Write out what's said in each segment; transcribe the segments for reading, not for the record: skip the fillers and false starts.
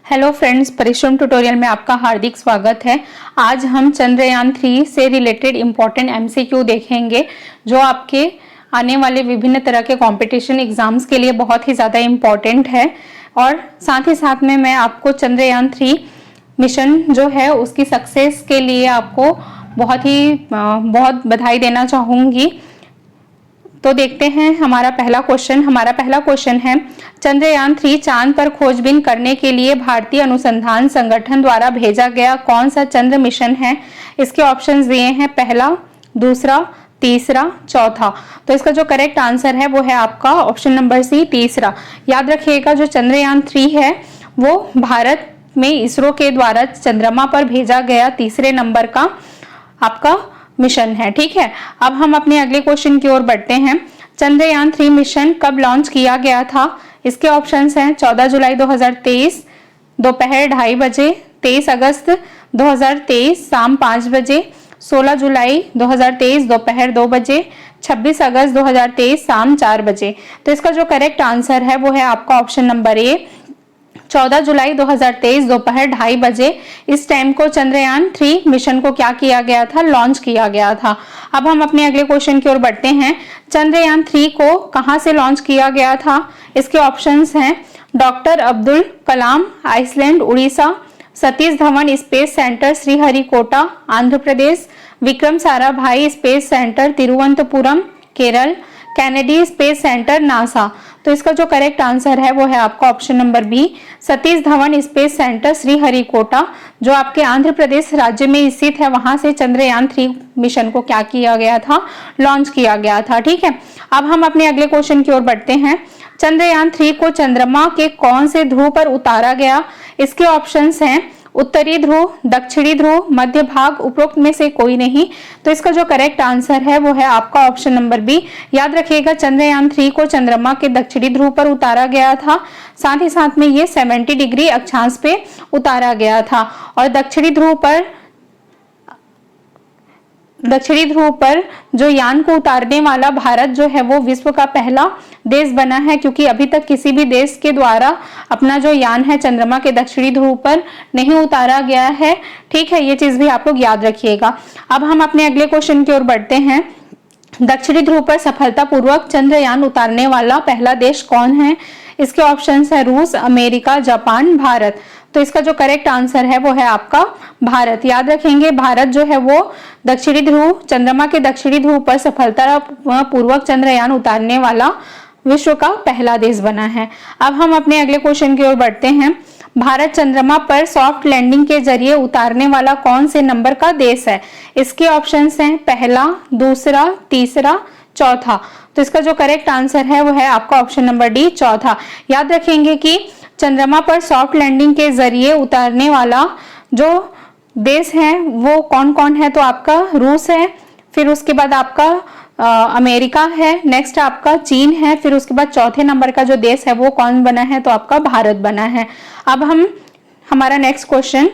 Hello friends, परिश्रम tutorial में आपका हार्दिक स्वागत है। आज हम चंद्रयान 3 से रिलेटेड इम्पोर्टेंट एमसीक्यू देखेंगे जो आपके आने वाले विभिन्न तरह के कंपटीशन एग्जाम्स के लिए बहुत ही ज़्यादा इम्पोर्टेंट है। और साथ ही साथ में मैं आपको चंद्रयान 3 मिशन जो है उसकी सक्सेस के लिए आपको बहुत बधाई देना चाहूँगी। तो देखते हैं हमारा पहला क्वेश्चन है, चंद्रयान 3 चांद पर खोजबीन करने के लिए भारतीय अनुसंधान संगठन द्वारा भेजा गया कौन सा चंद्र मिशन है। इसके ऑप्शंस दिए हैं, पहला, दूसरा, तीसरा, चौथा। तो इसका जो करेक्ट आंसर है वो है आपका ऑप्शन नंबर सी, तीसरा। याद रखिएगा, जो चंद्रयान 3 है वो भारत में इसरो के द्वारा चंद्रमा पर भेजा गया तीसरे नंबर का आपका मिशन है। ठीक है, अब हम अपने अगले क्वेश्चन की ओर बढ़ते हैं। चंद्रयान 3 मिशन कब लॉन्च किया गया था। इसके ऑप्शंस हैं, 14 जुलाई 2023 दोपहर 2:30 बजे, 23 अगस्त 2023 शाम 5 बजे, 16 जुलाई 2023 दोपहर 2 बजे, 26 अगस्त 2023 शाम 4 बजे। तो इसका जो करेक्ट आंसर है वो है आपका ऑप्शन नंबर ए, 14 जुलाई 2023 दोपहर 2:30 बजे। इस टाइम को चंद्रयान 3 मिशन को क्या किया गया था, लॉन्च किया गया था। अब हम अपने अगले क्वेश्चन की ओर बढ़ते हैं। चंद्रयान 3 को कहां से लॉन्च किया गया था। इसके ऑप्शंस हैं, doctor Abdul Kalam island Orissa, Satish Dhawan space centre Sriharikota Andhra Pradesh, Vikram Sarabhai space centre Thiruvananthapuram Kerala, Kennedy space centre NASA. तो इसका जो करेक्ट आंसर है वो है आपका option number B, Satish Dhawan space centre Sriharikota, जो आपके आंध्र प्रदेश राज्य में स्थित है। वहां से चंद्रयान 3 मिशन को क्या किया गया था, लॉन्च किया गया था। ठीक है, अब हम अपने अगले क्वेश्चन की ओर बढ़ते हैं। चंद्रयान 3 को चंद्रमा के कौन से ध्रुव पर उतारा गया। इसके ऑप्शंस हैं, उत्तरी ध्रुव, दक्षिणी ध्रुव, मध्य भाग, उपरोक्त में से कोई नहीं। तो इसका जो करेक्ट आंसर है वो है आपका ऑप्शन नंबर बी। याद रखिएगा, चंद्रयान 3 को चंद्रमा के दक्षिणी ध्रुव पर उतारा गया था। साथ ही साथ में ये 70 डिग्री अक्षांश पे उतारा गया था। और दक्षिणी ध्रुव पर जो यान को उतारने वाला भारत जो है वो विश्व का पहला देश बना है, क्योंकि अभी तक किसी भी देश के द्वारा अपना जो यान है चंद्रमा के दक्षिणी ध्रुव पर नहीं उतारा गया है। ठीक है, ये चीज भी आप लोग याद रखिएगा। अब हम अपने अगले क्वेश्चन की ओर बढ़ते हैं। दक्षिणी ध्रुव पर सफलतापूर्वक चंद्रयान उतारने वाला पहला देश कौन है। इसके ऑप्शंस है, रूस, अमेरिका, जापान, भारत। तो इसका जो करेक्ट आंसर है वो है आपका भारत। याद रखेंगे, भारत जो है वो दक्षिणी ध्रुव, चंद्रमा के दक्षिणी ध्रुव पर सफलतापूर्वक चंद्रयान उतारने वाला विश्व का पहला देश बना है। अब हम अपने अगले क्वेश्चन की ओर बढ़ते हैं। भारत चंद्रमा पर सॉफ्ट लैंडिंग के जरिए उतारने वाला कौन से नंबर का देश है। इसके ऑप्शंस हैं, पहला, दूसरा, तीसरा, चौथा। तो इसका जो करेक्ट आंसर है वो है आपका ऑप्शन नंबर डी, चौथा। याद रखेंगे कि चंद्रमा पर सॉफ्ट लैंडिंग के जरिए उतारने वाला जो देश है वो कौन कौन है। तो आपका रूस है, फिर उसके बाद आपका अमेरिका है, नेक्स्ट आपका चीन है, फिर उसके बाद चौथे नंबर का जो देश है वो कौन बना है, तो आपका भारत बना है। अब हमारा नेक्स्ट क्वेश्चन,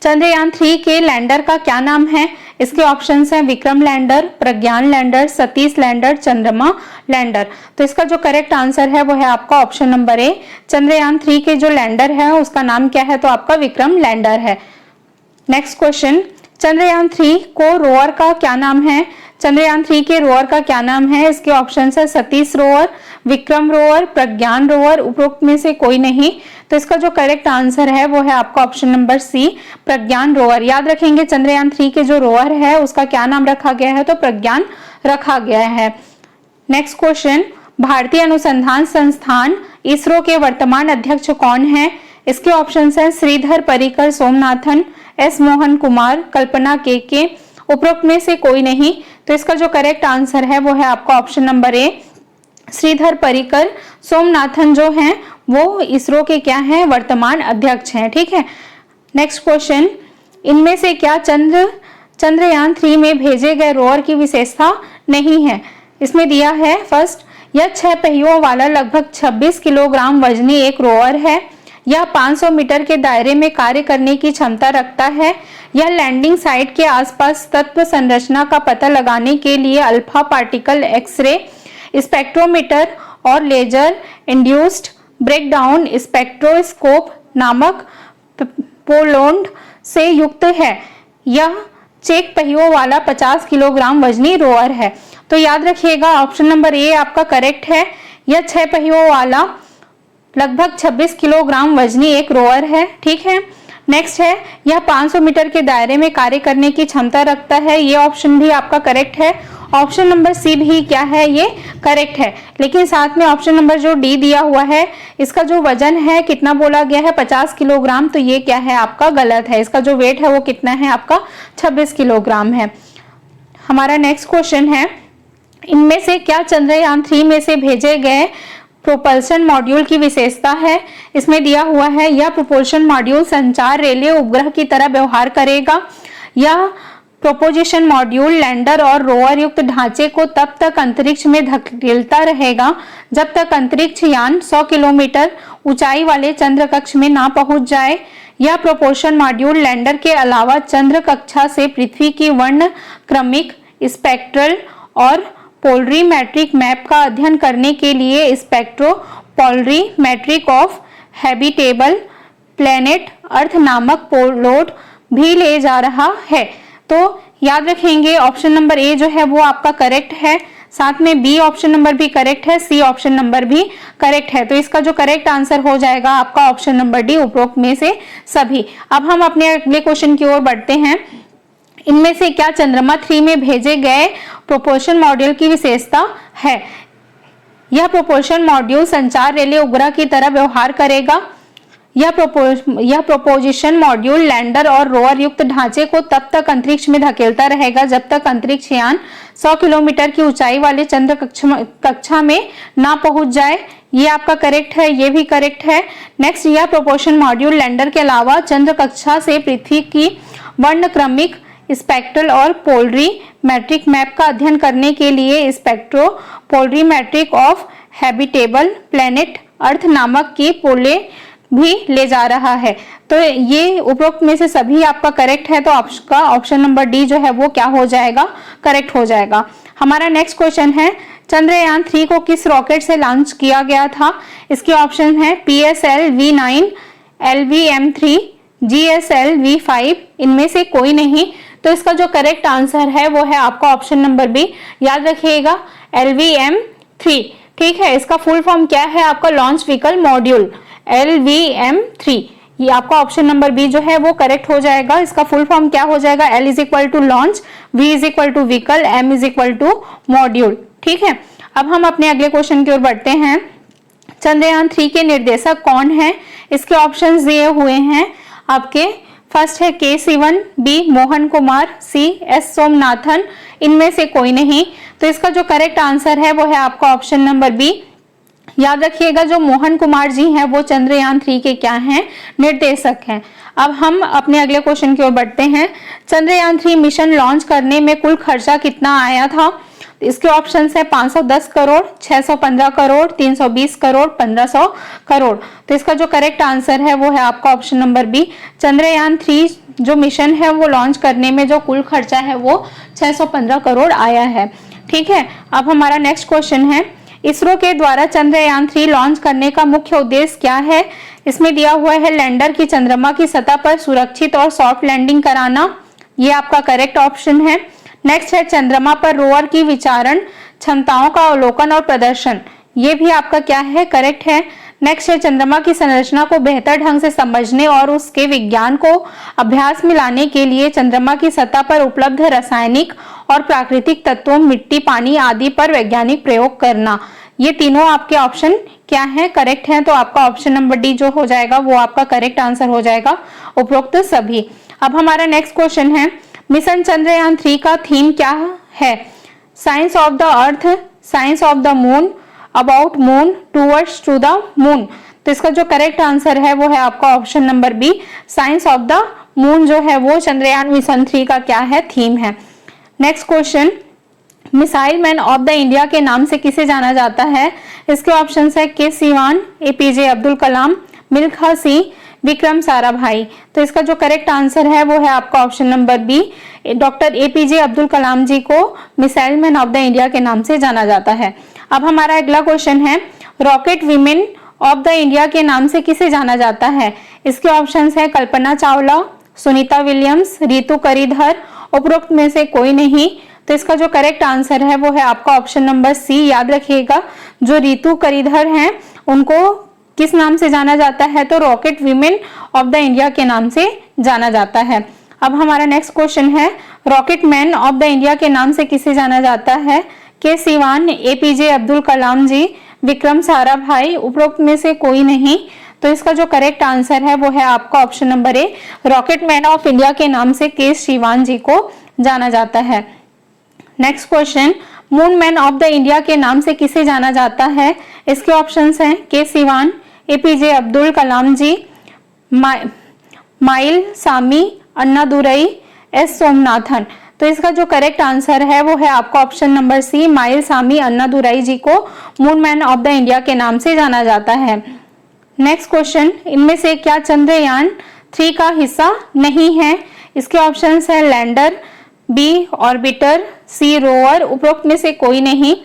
चंद्रयान 3 के लैंडर का क्या नाम है। इसके ऑप्शंस हैं, विक्रम लैंडर, प्रज्ञान लैंडर, सतीश लैंडर, चंद्रमा लैंडर। तो इसका जो करेक्ट आंसर है वो है आपका ऑप्शन नंबर ए, चंद्रयान 3 के जो लैंडर है उसका नाम क्या है, तो आपका विक्रम लैंडर है। नेक्स्ट क्वेश्चन, चंद्रयान 3 को रोवर का क्या नाम है। चंद्रयान 3 के रोवर का क्या नाम है। इसके ऑप्शंस है, सतीश रोवर, विक्रम रोवर, प्रज्ञान रोवर, उपरोक्त में से कोई नहीं। तो इसका जो करेक्ट आंसर है वो है आपका ऑप्शन नंबर सी, प्रज्ञान रोवर। याद रखेंगे, चंद्रयान 3 के जो रोवर है उसका क्या नाम रखा गया है, तो प्रज्ञान रखा गया है। नेक्स्ट क्वेश्चन, भारतीय अनुसंधान संस्थान इसरो के वर्तमान अध्यक्ष कौन है। इसके ऑप्शंस हैं, श्रीधर परिकर सोमनाथन, एस मोहन कुमार, कल्पना के, उपरोक्त में से कोई नहीं। तो इसका जो करेक्ट आंसर है वो है आपका ऑप्शन नंबर ए, श्रीधर परिकर सोमनाथन जो हैं वो इसरो के क्या हैं, वर्तमान अध्यक्ष हैं। ठीक है, नेक्स्ट क्वेश्चन, इनमें से क्या चंद्रयान 3 में भेजे गए रोवर की विशेषता नहीं है। इसमें दिया है, फर्स्ट, यह 6 पहियों वाला लगभग 26 किलोग्राम वजनी एक रोवर है। यह 500 मीटर के दायरे में कार्य करने की क्षमता रखता है। यह लैंडिंग साइट के आसपास तत्व संरचना का पता लगाने के लिए अल्फा पार्टिकल एक्सरे स्पेक्ट्रोमीटर और लेजर इंड्यूस्ड ब्रेकडाउन स्पेक्ट्रोस्कोप नामक पोलोंड से युक्त है। यह चेक पहियों वाला 50 किलोग्राम वजनी रोअर है। तो याद रखिएगा ऑप्शन नंबर ए आपका करेक्ट है। यह 6 पहियों वाला लगभग 26 किलोग्राम वजनी एक रोअर है। ठीक है, नेक्स्ट है यह 500 मीटर के दायरे में कार्य करने की क्षमता रखता है। ये ऑप्शन भी आपका करेक्ट है। ऑप्शन नंबर सी भी क्या है, ये करेक्ट है। लेकिन साथ में ऑप्शन नंबर जो डी दिया हुआ है, इसका जो वजन है कितना बोला गया है 50 किलोग्राम, तो ये क्या है आपका गलत है। इसका जो वेट है वो कितना है आपका 26 किलोग्राम है। हमारा नेक्स्ट क्वेश्चन है, इनमें से क्या चंद्रयान 3 में से भेजे गए प्रोपल्शन मॉड्यूल की विशेषता है। इसमें दिया हुआ है यह प्रोपल्शन मॉड्यूल संचार रेले उपग्रह की तरह व्यवहार करेगा। यह प्रोपोजिशन मॉड्यूल लैंडर और रोवर युक्त ढांचे को तब तक अंतरिक्ष में धकेलता रहेगा जब तक अंतरिक्ष यान 100 किलोमीटर ऊंचाई वाले चंद्र कक्ष में ना पहुंच जाए। यह प्रोपोजिशन मॉड्यूल लैंडर के अलावा चंद्र कक्षा से पृथ्वी की वर्ण क्रमिक, स्पेक्ट्रल और पोलरीमेट्रिक मैप का अध्ययन करने के लिए spectropolarimetric of habitable planet earth नामक पोलोड भी ले जा रहा है। तो याद रखेंगे ऑप्शन नंबर ए जो है वो आपका करेक्ट है। साथ में बी ऑप्शन नंबर भी करेक्ट है, सी ऑप्शन नंबर भी करेक्ट है। तो इसका जो करेक्ट आंसर हो जाएगा आपका ऑप्शन नंबर डी, उपरोक्त में से सभी। अब हम अपने अगले क्वेश्चन की ओर बढ़ते हैं। इनमें से क्या चंद्रमा 3 में भेजे गए प्रोपल्शन मॉड्यूल की विशेषता है। यह प्रोपल्शन मॉड्यूल संचार रेले उपग्रह की तरह व्यवहार करेगा। यह प्रोपोजिशन मॉड्यूल लैंडर और रोवर युक्त ढांचे को तब तक अंतरिक्ष में धकेलता रहेगा जब तक अंतरिक्ष यान 100 किलोमीटर की ऊंचाई वाले चंद्र कक्षा में ना पहुंच जाए। ये आपका करेक्ट है, ये भी करेक्ट है। नेक्स्ट, यह प्रोपोजिशन मॉड्यूल लैंडर के अलावा चंद्र कक्षा से पृथ्वी की वर्ण क्रमिक, स्पेक्ट्रल और पोलरीमेट्रिक मैप का अध्ययन करने के लिए spectropolarimetric of habitable planet earth नामक की पोले भी ले जा रहा है। तो ये उपरोक्त में से सभी आपका करेक्ट है। तो आपका ऑप्शन नंबर डी जो है वो क्या हो जाएगा, करेक्ट हो जाएगा। हमारा नेक्स्ट क्वेश्चन है, चंद्रयान 3 को किस रॉकेट से लॉन्च किया गया था। इसके ऑप्शन है PSL V9, LVM3, GSL V5, इनमें से कोई नहीं। तो इसका जो करेक्ट आंसर है वो है आपका ऑप्शन नंबर बी। याद रखिएगा LVM3। ठीक है, इसका फुल फॉर्म क्या है आपका लॉन्च व्हीकल मॉड्यूल, LVM3। ये आपका ऑप्शन नंबर बी जो है वो करेक्ट हो जाएगा। इसका फुल फॉर्म क्या हो जाएगा, L is equal to launch, V is equal to vehicle, M is equal to module. ठीक है, अब हम अपने अगले क्वेश्चन की ओर बढ़ते हैं। चंद्रयान 3 के निर्देशक कौन है। इसके ऑप्शंस दिए हुए हैं आपके। फर्स्ट है K Sivan, B Mohan Kumar, C S Somanathan, इनमें से कोई नहीं। तो इसका जो करेक्ट आंसर है वो है आपका ऑप्शन नंबर बी। याद रखिएगा जो मोहन कुमार जी हैं वो चंद्रयान 3 के क्या हैं, निर्देशक हैं। अब हम अपने अगले क्वेश्चन की ओर बढ़ते हैं। चंद्रयान 3 मिशन लॉन्च करने में कुल खर्चा कितना आया था। इसके ऑप्शन है 510 करोड़, 615 करोड़, 320 करोड़, 1500 करोड़। तो इसका जो करेक्ट आंसर है वो है आपका ऑप्शन नंबर बी। चंद्रयान 3 जो मिशन है वो लॉन्च करने में जो कुल खर्चा है वो 615 करोड़ आया है। ठीक है, अब हमारा नेक्स्ट क्वेश्चन है, इसरो के द्वारा चंद्रयान 3 लॉन्च करने का मुख्य उद्देश्य क्या है। इसमें दिया हुआ है लैंडर की चंद्रमा की सतह पर सुरक्षित और सॉफ्ट लैंडिंग कराना, ये आपका करेक्ट ऑप्शन है। नेक्स्ट है चंद्रमा पर रोवर की विचारण क्षमताओं का अवलोकन और प्रदर्शन, ये भी आपका क्या है, करेक्ट है। नेक्स्ट है चंद्रमा की संरचना को बेहतर ढंग से समझने और उसके विज्ञान को अभ्यास में लाने के लिए चंद्रमा की सतह पर उपलब्ध रासायनिक और प्राकृतिक तत्वों, मिट्टी, पानी आदि पर वैज्ञानिक प्रयोग करना। ये तीनों आपके ऑप्शन क्या है, करेक्ट है। तो आपका ऑप्शन नंबर डी जो हो जाएगा वो आपका करेक्ट आंसर हो जाएगा, उपरोक्त सभी। अब हमारा नेक्स्ट क्वेश्चन है, मिशन चंद्रयान 3 का थीम क्या है। Science of the earth, science of the moon, about moon, towards to the moon. तो इसका जो करेक्ट आंसर है वो है आपका option number B. Science of the moon जो है वो चंद्रयान मिशन 3 का क्या है, थीम है। Next question, missile man of the India के नाम से किसे जाना जाता है। इसके ऑप्शन है के सिवान, APJ अब्दुल कलाम, मिल्खा सिंह, विक्रम साराभाई। तो इसका जो करेक्ट आंसर है वो है आपका option number B. Doctor APJ Abdul Kalam ji को missile man of the India के नाम से जाना जाता है। अब हमारा अगला क्वेश्चन है, rocket women of the India के नाम से किसे जाना जाता है। इसके ऑप्शंस है कल्पना चावला, सुनीता विलियम्स, रितु करीधर, उपरोक्त में से कोई नहीं। तो इसका जो करेक्ट आंसर है वो है आपका ऑप्शन नंबर सी। याद रखिएगा, जो रितु करीधर हैं उनको किस नाम से जाना जाता है, तो rocket women of the India के नाम से जाना जाता है। अब हमारा नेक्स्ट क्वेश्चन है, rocket man of the India के नाम से किसे जाना जाता है? के सिवान, एपीजे अब्दुल कलाम जी, विक्रम साराभाई, उपरोक्त में से कोई नहीं। तो इसका जो करेक्ट आंसर है वो है आपका option number A, rocket man of India के नाम से के सिवान जी को जाना जाता है। Next question, moon man of the India के नाम से किसे जाना जाता है? इसके ऑप्शंस हैं के सिवान, एपीजे अब्दुल कलाम जी, माइल सामी अन्नादुरई, एस सोमनाथन। तो इसका जो करेक्ट आंसर है वो है आपका ऑप्शन नंबर सी, माइल सामी अन्नादुरई जी को moon man of the India के नाम से जाना जाता है। नेक्स्ट क्वेश्चन, इनमें से क्या चंद्रयान 3 का हिस्सा नहीं है? इसके ऑप्शंस है लैंडर, बी ऑर्बिटर, सी रोवर, उपरोक्त में से कोई नहीं।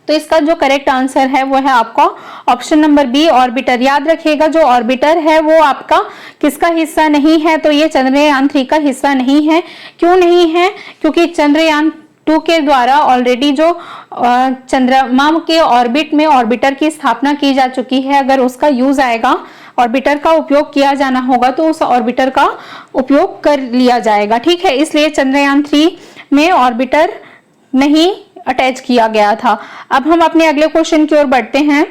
तो इसका जो करेक्ट आंसर है वो है आपका ऑप्शन नंबर बी, ऑर्बिटर। याद रखिएगा, जो ऑर्बिटर है वो आपका किसका हिस्सा नहीं है? तो ये चंद्रयान 3 का हिस्सा नहीं है। क्यों नहीं है? क्योंकि चंद्रयान 2 के द्वारा ऑलरेडी जो चंद्रमा के ऑर्बिट में ऑर्बिटर की स्थापना की जा चुकी है। अगर उसका यूज आएगा, ऑर्बिटर का उपयोग किया जाना होगा, तो उस ऑर्बिटर का उपयोग कर लिया जाएगा। ठीक है, इसलिए चंद्रयान 3 में ऑर्बिटर नहीं अटैच किया गया था। अब हम अपने अगले क्वेश्चन की ओर बढ़ते हैं।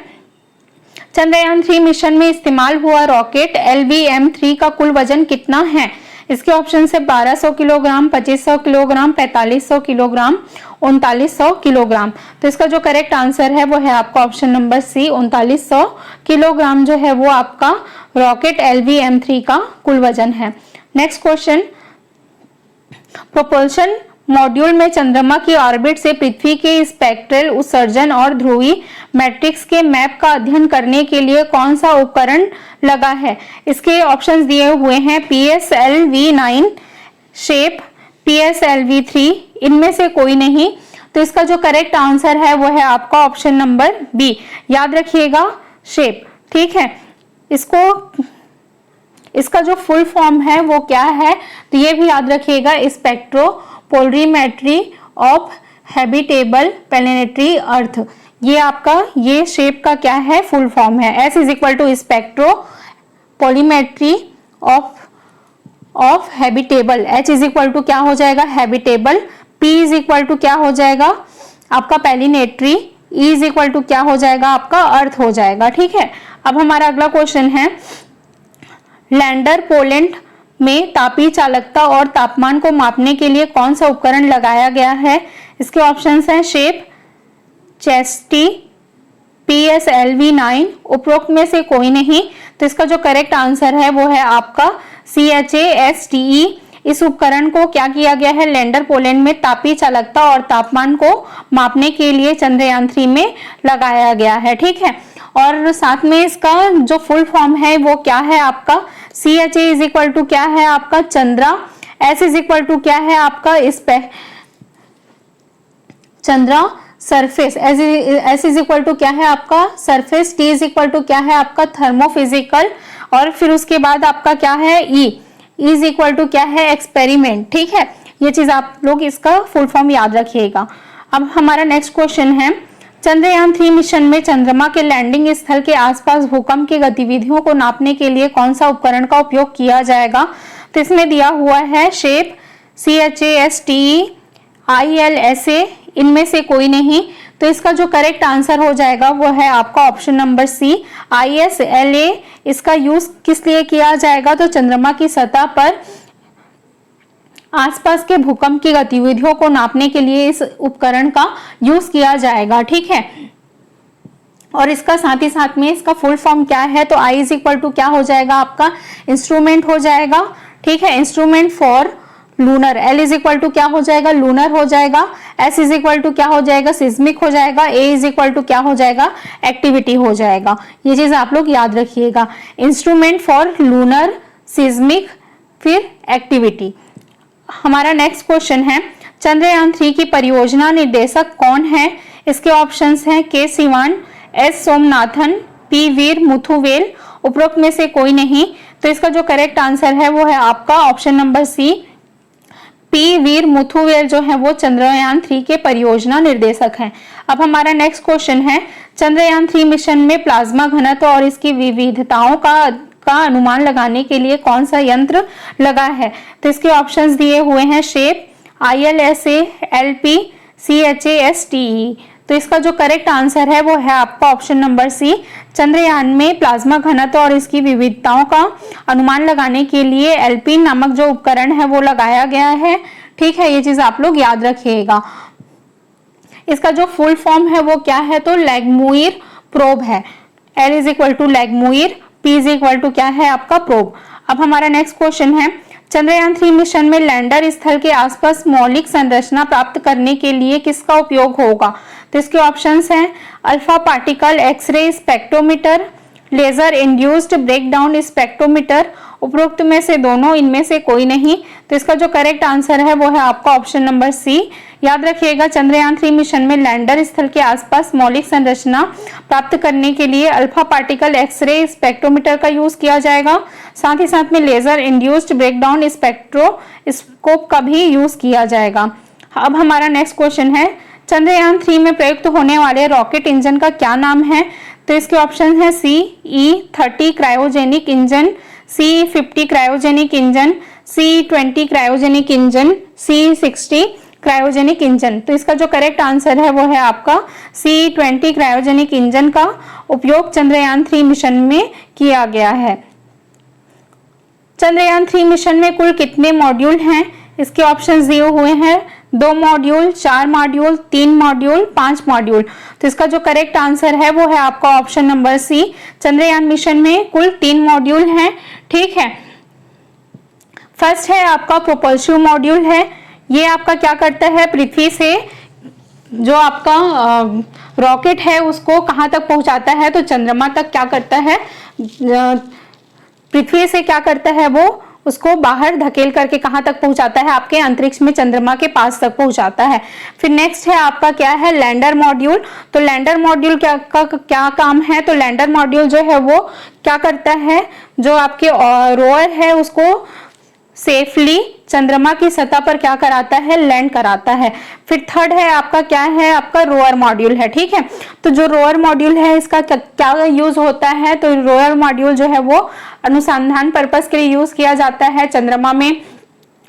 चंद्रयान 3 मिशन में इस्तेमाल हुआ रॉकेट LVM-3 का कुल वजन कितना है? इसके ऑप्शन है 1200 किलोग्राम, 2500 किलोग्राम, 4500 किलोग्राम, 3900 किलोग्राम। तो इसका जो करेक्ट आंसर है वो है आपका ऑप्शन नंबर सी, 3900 किलोग्राम जो है वो आपका रॉकेट LVM-3 का कुल वजन है। नेक्स्ट क्वेश्चन, प्रोपल्शन मॉड्यूल में चंद्रमा की ऑर्बिट से पृथ्वी के स्पेक्ट्रल उत्सर्जन और ध्रुवीय मैट्रिक्स के मैप का अध्ययन करने के लिए कौन सा उपकरण लगा है? इसके ऑप्शंस दिए हुए हैं PSLV-9, शेप, PSLV-3, इनमें से कोई नहीं। तो इसका जो करेक्ट आंसर है वो है आपका ऑप्शन नंबर बी। याद रखिएगा, शेप। ठीक है, इसका जो फुल फॉर्म है वो क्या है? तो ये भी याद रखिएगा, spectropolarimetry of habitable planetary earth. ये आपका ये शेप का क्या है? फुल फॉर्म है। S is equal to spectropolarimetry of habitable, H is equal to क्या हो जाएगा? Habitable, P is equal to क्या हो जाएगा? आपका planetary, E is equal to क्या हो जाएगा? आपका अर्थ हो जाएगा। ठीक है, अब हमारा अगला क्वेश्चन है, लैंडर पोलैंड में तापीय चालकता और तापमान को मापने के लिए कौन सा उपकरण लगाया गया है? इसके ऑप्शंस हैं शेप, चेस्टी, PSLV-9, उपरोक्त में से कोई नहीं। तो इसका जो करेक्ट आंसर है वो है आपका CHASTE। इस उपकरण को क्या किया गया है? लैंडर पोलैंड में तापीय चालकता और तापमान को मापने के लिए चंद्रयान 3 में लगाया गया है। ठीक है, और साथ में इसका जो फुल फॉर्म है वो क्या है आपका? CHA इज इक्वल टू क्या है आपका? Chandra, S is equal to क्या है आपका? Chandra surface, S is equal to क्या है आपका? Surface, T is equal to क्या है आपका? थर्मोफिजिकल, और फिर उसके बाद आपका क्या है? E इज इक्वल टू क्या है? एक्सपेरिमेंट। ठीक है, ये चीज आप लोग इसका फुल फॉर्म याद रखिएगा। अब हमारा नेक्स्ट क्वेश्चन है, चंद्रयान 3 मिशन में चंद्रमा के लैंडिंग स्थल के आसपास भूकंप की गतिविधियों को नापने के लिए कौन सा उपकरण का उपयोग किया जाएगा? तो इसमें दिया हुआ है शेप, CHASTE, ILSA, इनमें से कोई नहीं। तो इसका जो करेक्ट आंसर हो जाएगा वो है आपका ऑप्शन नंबर सी, ISLA। इसका यूज किस लिए किया जाएगा? तो चंद्रमा की सतह पर आसपास के भूकंप की गतिविधियों को नापने के लिए इस उपकरण का यूज किया जाएगा। ठीक है, और इसका साथ ही साथ में इसका फुल फॉर्म क्या है? तो I इज इक्वल टू क्या हो जाएगा आपका? इंस्ट्रूमेंट हो जाएगा। ठीक है, instrument for lunar, L is equal to क्या हो जाएगा? लूनर हो जाएगा। S इज इक्वल टू क्या हो जाएगा? सिस्मिक हो जाएगा। A इज इक्वल टू क्या हो जाएगा? एक्टिविटी हो जाएगा। ये चीज आप लोग याद रखिएगा, इंस्ट्रूमेंट फॉर लूनर, सिस्मिक, फिर एक्टिविटी। हमारा नेक्स्ट क्वेश्चन है, चंद्रयान 3 की परियोजना निर्देशक कौन है? इसके ऑप्शंस हैं के सिवान, S सोमनाथन, P वीर मुथुवेल, उपरोक्त में से कोई नहीं। तो इसका जो करेक्ट आंसर है वो है आपका ऑप्शन नंबर सी, पी वीर मुथुवेल जो है वो चंद्रयान 3 के परियोजना निर्देशक हैं। अब हमारा नेक्स्ट क्वेश्चन है, चंद्रयान 3 मिशन में प्लाज्मा घनत्व और इसकी विविधताओं का अनुमान लगाने के लिए कौन सा यंत्र लगा है? तो इसके ऑप्शंस दिए हुए हैं शेप, ILSA, LP, CHASTE। तो इसका जो करेक्ट आंसर है वो है आपका ऑप्शन नंबर सी, चंद्रयान में प्लाज्मा घनत्व और इसकी विविधताओं का अनुमान लगाने के लिए LP नामक जो उपकरण है वो लगाया गया है। ठीक है, ये चीज आप लोग याद रखिएगा। इसका जो फुल फॉर्म है वो क्या है? तो लैगमुइर प्रोब है। L is equal to Langmuir, P is equal to क्या है आपका प्रोब। अब हमारा नेक्स्ट क्वेश्चन है, चंद्रयान 3 मिशन में लैंडर स्थल के आसपास मौलिक संरचना प्राप्त करने के लिए किसका उपयोग होगा? तो इसके ऑप्शंस हैं alpha particle X ray spectrometer, laser induced breakdown spectrometer, उपरोक्त में से दोनों, इनमें से कोई नहीं। तो इसका जो करेक्ट आंसर है वो है आपका ऑप्शन नंबर सी। याद रखिएगा, चंद्रयान 3 मिशन में लैंडर स्थल के आसपास मौलिक संरचना प्राप्त करने के लिए अल्फा पार्टिकल एक्सरे स्पेक्ट्रोमीटर का यूज किया जाएगा। साथ ही साथ में लेजर इंड्यूस्ड ब्रेकडाउन स्पेक्ट्रोस्कोप का भी यूज किया जाएगा। अब हमारा नेक्स्ट क्वेश्चन है, चंद्रयान 3 में प्रयुक्त होने वाले रॉकेट इंजन का क्या नाम है? तो इसके ऑप्शन है CE-30 cryogenic engine, CE-50 cryogenic engine, CE-20 cryogenic engine, CE-60 cryogenic engine. तो इसका जो करेक्ट आंसर है वो है आपका CE-20 क्रायोजेनिक इंजन का उपयोग चंद्रयान 3 मिशन में किया गया है। चंद्रयान 3 मिशन में कुल कितने मॉड्यूल हैं? इसके ऑप्शंस दिए हुए हैं 2 मॉड्यूल, 4 मॉड्यूल, 3 मॉड्यूल, 5 मॉड्यूल। तो इसका जो करेक्ट आंसर है वो है आपका option number C, Chandrayaan mission में कुल 3 मॉड्यूल हैं। ठीक है, फर्स्ट है आपका प्रोपल्सिव मॉड्यूल है। ये आपका क्या करता है, पृथ्वी से जो आपका रॉकेट है उसको कहां तक पहुंचाता है? तो चंद्रमा तक क्या करता है, पृथ्वी से क्या करता है वो उसको बाहर धकेल करके कहां तक पहुंचाता है? आपके अंतरिक्ष में चंद्रमा के पास तक पहुंचाता है। फिर नेक्स्ट है आपका क्या है, लैंडर मॉड्यूल। तो लैंडर मॉड्यूल क्या काम है? तो लैंडर मॉड्यूल जो है वो क्या करता है, जो आपके रोवर है उसको सेफली चंद्रमा की सतह पर क्या कराता है, लैंड कराता है। फिर थर्ड है आपका क्या है, आपका रोवर मॉड्यूल है। ठीक है, तो जो रोवर मॉड्यूल है इसका क्या यूज होता है? तो रोवर मॉड्यूल जो है वो अनुसंधान पर्पस के लिए यूज किया जाता है। चंद्रमा में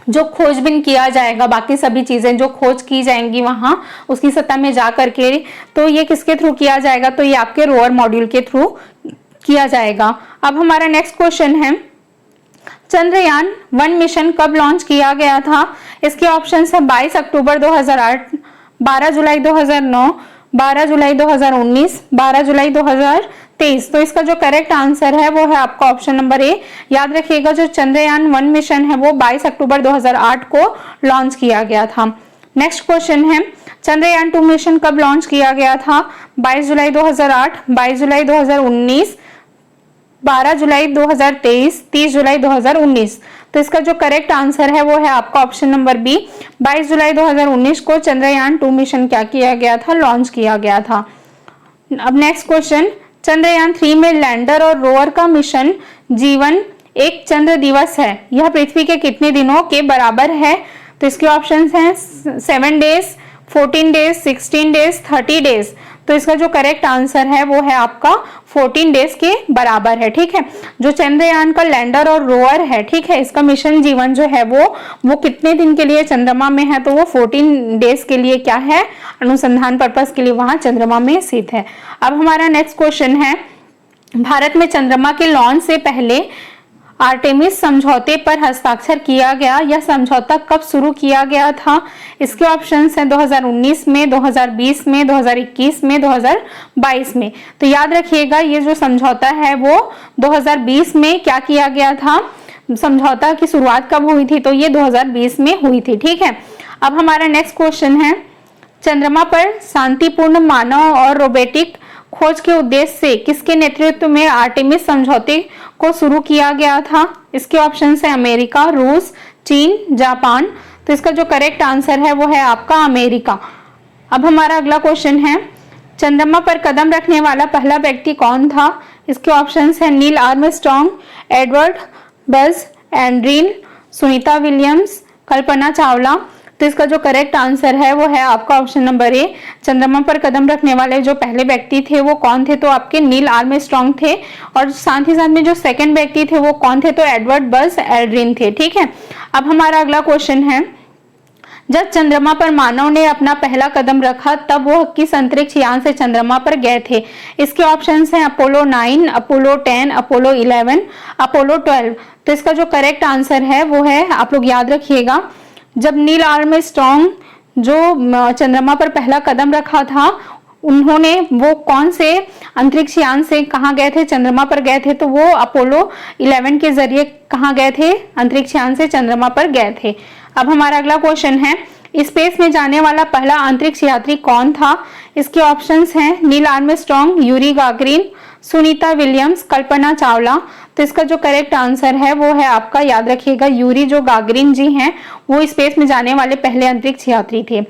जो खोजबीन किया जाएगा, बाकी सभी चीजें जो खोज की जाएंगी वहां उसकी सतह में जा करके, तो ये किसके थ्रू किया जाएगा? तो ये आपके रोवर मॉड्यूल के थ्रू किया जाएगा। अब हमारा नेक्स्ट क्वेश्चन है, चंद्रयान 1 मिशन कब लॉन्च किया गया था? इसके ऑप्शंस है 22 अक्टूबर 2008, 12 जुलाई 2009, 12 जुलाई 2019, 12 जुलाई 2023। तो इसका जो करेक्ट आंसर है वो है आपका ऑप्शन नंबर ए। याद रखिएगा, जो चंद्रयान 1 मिशन है वो 22 अक्टूबर 2008 को लॉन्च किया गया था। नेक्स्ट क्वेश्चन है, चंद्रयान 2 मिशन कब लॉन्च किया गया था? 22 जुलाई 2008, 22 जुलाई 2019, 12 जुलाई 2023, 30 जुलाई 2019। तो इसका जो करेक्ट आंसर है वो है आपका ऑप्शन नंबर बी, 22 जुलाई 2019 को चंद्रयान 2 मिशन क्या किया गया था, लॉन्च किया गया था। अब नेक्स्ट क्वेश्चन, चंद्रयान 3 में लैंडर और रोवर का मिशन जीवन एक चंद्र दिवस है, यह पृथ्वी के कितने दिनों के बराबर है? तो इसके ऑप्शंस हैं 7 डेज, 14 डेज, 16 डेज, 30 डेज। तो इसका जो करेक्ट आंसर है वो है आपका 14 डेज के बराबर है। ठीक है, जो चंद्रयान का लैंडर और रोवर है, ठीक है, इसका मिशन जीवन जो है वो कितने दिन के लिए चंद्रमा में है? तो वो 14 डेज के लिए क्या है, अनुसंधान पर्पस के लिए वहां चंद्रमा में स्थित है। अब हमारा नेक्स्ट क्वेश्चन है, भारत में चंद्रमा के लॉन्च से पहले आर्टेमिस समझौते पर हस्ताक्षर किया गया, यह समझौता कब शुरू किया गया था? इसके ऑप्शंस हैं 2019 में, 2020 में, 2021 में, 2022 में। तो याद रखिएगा, ये जो समझौता है वो 2020 में क्या किया गया था, समझौता की शुरुआत कब हुई थी? तो ये 2020 में हुई थी। ठीक है, अब हमारा नेक्स्ट क्वेश्चन है, चंद्रमा पर शांतिपूर्ण मानव और रोबोटिक खोज के उद्देश्य से किसके नेतृत्व में आर्टेमिस समझौते को शुरू किया गया था? इसके ऑप्शन है अमेरिका, रूस, चीन, जापान। तो इसका जो करेक्ट आंसर है वो है आपका अमेरिका। अब हमारा अगला क्वेश्चन है, चंद्रमा पर कदम रखने वाला पहला व्यक्ति कौन था? इसके ऑप्शंस हैं Neil Armstrong, Edward Buzz Aldrin, Sunita Williams, Kalpana Chawla. तो इसका जो करेक्ट आंसर है वो है आपका ऑप्शन नंबर ए। चंद्रमा पर कदम रखने वाले जो पहले व्यक्ति थे वो कौन थे? तो आपके नील आर्मस्ट्रॉन्ग थे, और साथ ही साथ में जो सेकंड व्यक्ति थे वो कौन थे? तो एडवर्ड बज एल्ड्रिन थे। ठीक है, अब हमारा अगला क्वेश्चन है, जब चंद्रमा पर मानव ने अपना पहला कदम रखा तब वो किस अंतरिक्ष यान से चंद्रमा पर गए थे? इसके ऑप्शंस हैं अपोलो 9, अपोलो 10, अपोलो 11, अपोलो 12। तो इसका जो करेक्ट आंसर है वो है, आप लोग याद रखिएगा, जब नील आर्मस्ट्रॉन्ग जो चंद्रमा पर पहला कदम रखा था, उन्होंने वो कौन से अंतरिक्ष यान से कहाँ गए थे? चंद्रमा पर गए थे। तो वो अपोलो 11 के जरिए कहाँ गए थे? अंतरिक्ष यान से चंद्रमा पर गए थे। अब हमारा अगला क्वेश्चन है, स्पेस में जाने वाला पहला अंतरिक्ष यात्री कौन था? इसके ऑप्शंस हैं Neil Armstrong, Yuri Gagarin, Sunita Williams, Kalpana Chawla. तो इसका जो करेक्ट आंसर है वो है आपका, याद रखिएगा, यूरी जो गागरिन जी हैं वो स्पेस में जाने वाले पहले अंतरिक्ष यात्री थे।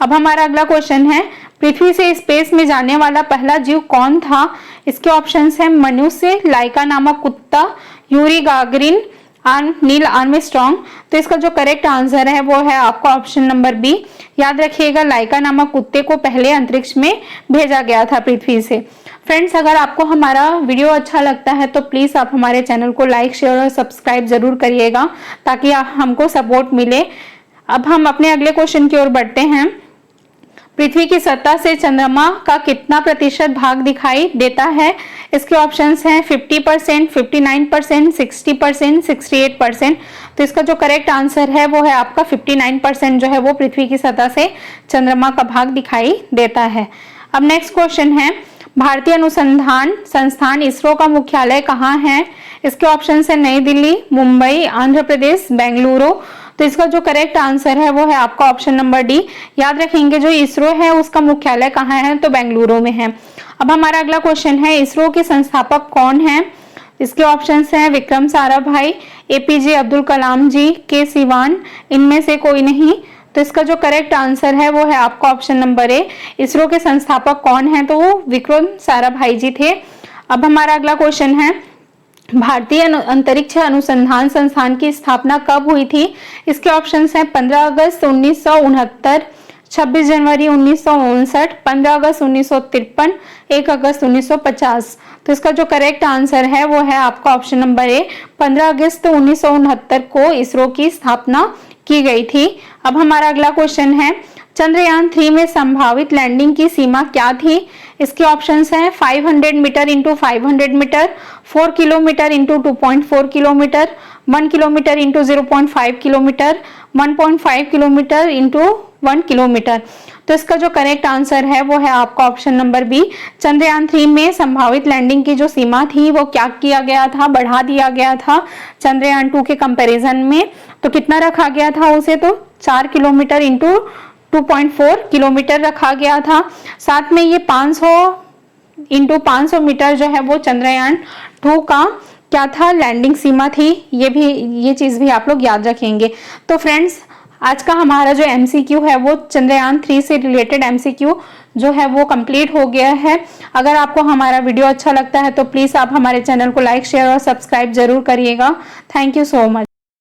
अब हमारा अगला क्वेश्चन है, पृथ्वी से स्पेस में जाने वाला पहला जीव कौन था? इसके ऑप्शंस हैं मनुष्य, लाइका नामक कुत्ता, यूरी गागरिन, नील आर्मस्ट्रॉन्ग। तो इसका जो करेक्ट आंसर है वो है आपका ऑप्शन नंबर बी। याद रखिएगा, लाइका नामक कुत्ते को पहले अंतरिक्ष में भेजा गया था पृथ्वी से। फ्रेंड्स, अगर आपको हमारा वीडियो अच्छा लगता है तो प्लीज आप हमारे चैनल को लाइक, शेयर और सब्सक्राइब जरूर करिएगा ताकि हमको सपोर्ट मिले। अब हम अपने अगले क्वेश्चन की ओर बढ़ते हैं। पृथ्वी की सतह से चंद्रमा का कितना प्रतिशत भाग दिखाई देता है? इसके ऑप्शंस हैं 50%, 59%, 60%, 68%। तो इसका जो करेक्ट आंसर है वो है आपका 59% जो है वो पृथ्वी की सतह से चंद्रमा का भाग दिखाई देता है। अब नेक्स्ट क्वेश्चन है, भारतीय अनुसंधान संस्थान इसरो का मुख्यालय कहाँ है? इसके ऑप्शन है नई दिल्ली, मुंबई, आंध्र प्रदेश, बेंगलुरु। तो इसका जो करेक्ट आंसर है वो है आपका ऑप्शन नंबर डी। याद रखेंगे, जो इसरो है उसका मुख्यालय कहाँ है? तो बेंगलुरु में है। अब हमारा अगला क्वेश्चन है, इसरो के संस्थापक कौन है? इसके ऑप्शंस हैं विक्रम साराभाई, एपीजे अब्दुल कलाम जी, के सिवान, इनमें से कोई नहीं। तो इसका जो करेक्ट आंसर है वो है आपका ऑप्शन नंबर ए। इसरो के संस्थापक कौन है? तो वो विक्रम साराभाई जी थे। अब हमारा अगला क्वेश्चन है, भारतीय अंतरिक्ष अनुसंधान संस्थान की स्थापना कब हुई थी? इसके ऑप्शंस हैं 15 अगस्त 1969, 26 जनवरी 1959, 15 अगस्त 1953, 1 अगस्त 1950। तो इसका जो करेक्ट आंसर है वो है आपका ऑप्शन नंबर ए, 15 अगस्त 1969 को इसरो की स्थापना की गई थी। अब हमारा अगला क्वेश्चन है, चंद्रयान 3 में संभावित लैंडिंग की सीमा क्या थी? इसके ऑप्शंस हैं 500 metre into 500 metre, 4 kilometre into 2.4 kilometre, 1 kilometre into 0.5 kilometre, 1.5 kilometre into 1 kilometre. तो इसका जो करेक्ट आंसर है वो है आपका ऑप्शन नंबर बी। चंद्रयान 3 में संभावित लैंडिंग की जो सीमा थी वो क्या किया गया था? बढ़ा दिया गया था चंद्रयान 2 के कंपैरिजन में। तो कितना रखा गया था उसे? तो 4 किलोमीटर इंटू 2.4 किलोमीटर रखा गया था। साथ में ये 500 इंटू 500 मीटर जो है वो चंद्रयान 2 का क्या था? लैंडिंग सीमा थी। ये चीज भी आप लोग याद रखेंगे। तो फ्रेंड्स, आज का हमारा जो एमसीक्यू है वो चंद्रयान 3 से रिलेटेड एमसीक्यू जो है वो कंप्लीट हो गया है। अगर आपको हमारा वीडियो अच्छा लगता है तो प्लीज आप हमारे चैनल को लाइक, शेयर और सब्सक्राइब जरूर करिएगा। Thank you so much.